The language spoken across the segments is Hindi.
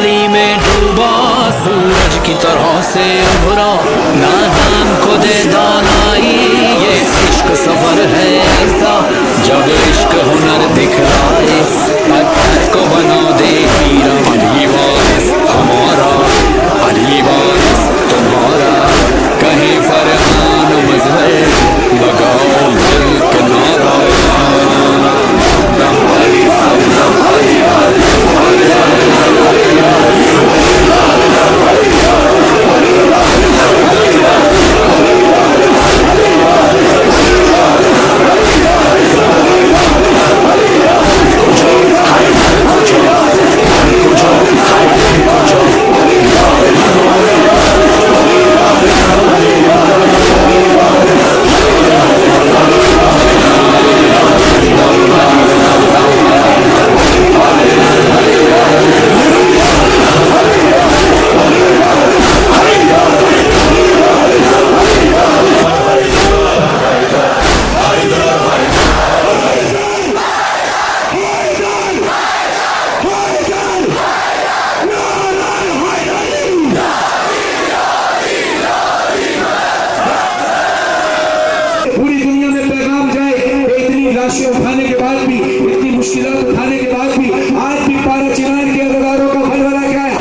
अली में डूबा सूरज की तरह से उभरा नादान को दे दानाई ये इश्क सफर है ऐसा जब इश्क हुनर दिखलाए पत्थर को बना दे हीरा अली वारिस हमारा अली वारिस तुम्हारा कहीं फरमान मजहर लगाओ दिल के नारा अली ज़मज़म अली उठाने के बाद भी इतनी मुश्किलात उठाने के बाद भी आज भी पारा चिरान के अदारों का भलवला क्या है?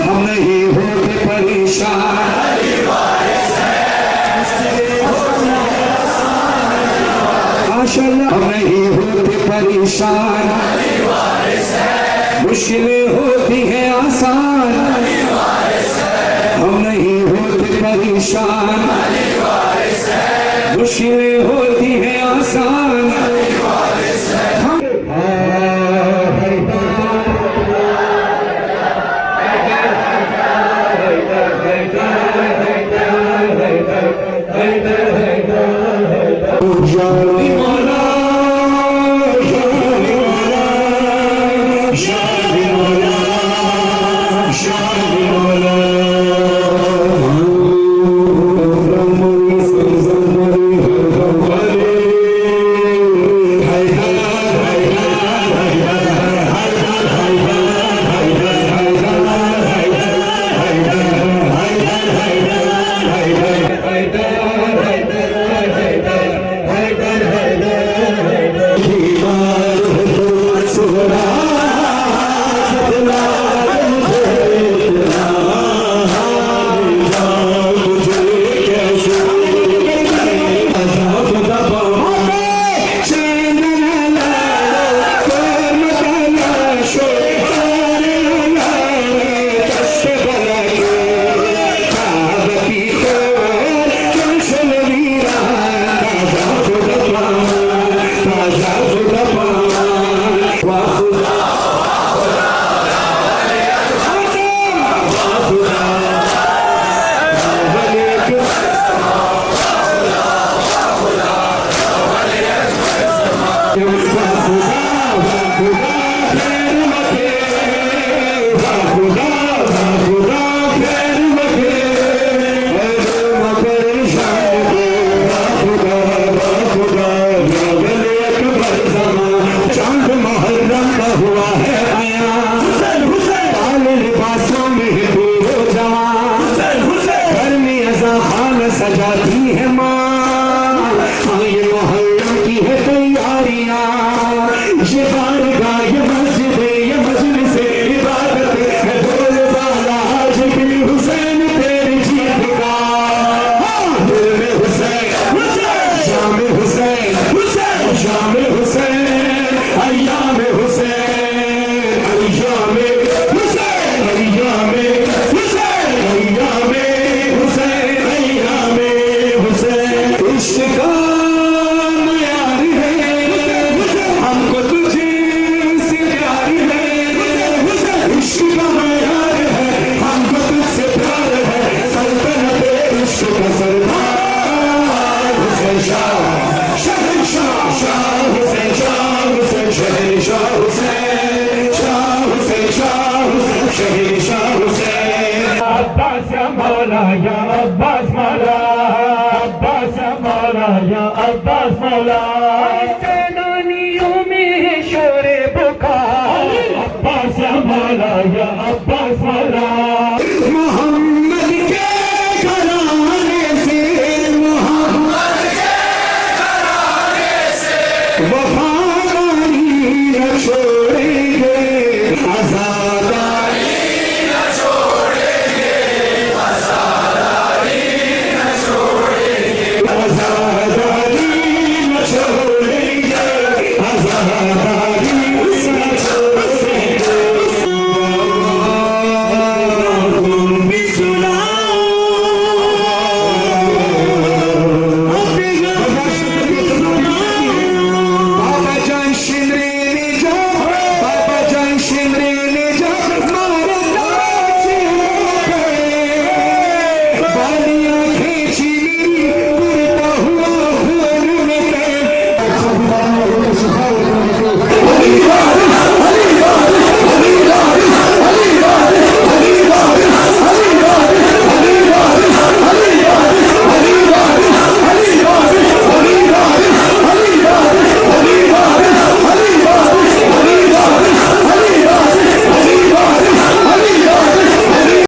हम नहीं होते परेशान माशाअल्लाह हम नहीं होते परेशान मुश्किलें होती हैं आसान हम नहीं होते परेशान मुश्किलें होती हैं आसान का यार है, हमको तुझे से प्यार है, इश्क का यार है, हमको तुझसे प्यार है, सल्तनत इश्क का सरदार हुसैन शाह, शहंशाह शाह हुसैन, शाह हुसैन, शहंशाह हुसैन, शाह हुसैन, शाह हुसैन, शहंशाह हुसैन। अब्बास या मौला या अब्बास मौला, अब्बास या मौला या अब्बास मौला।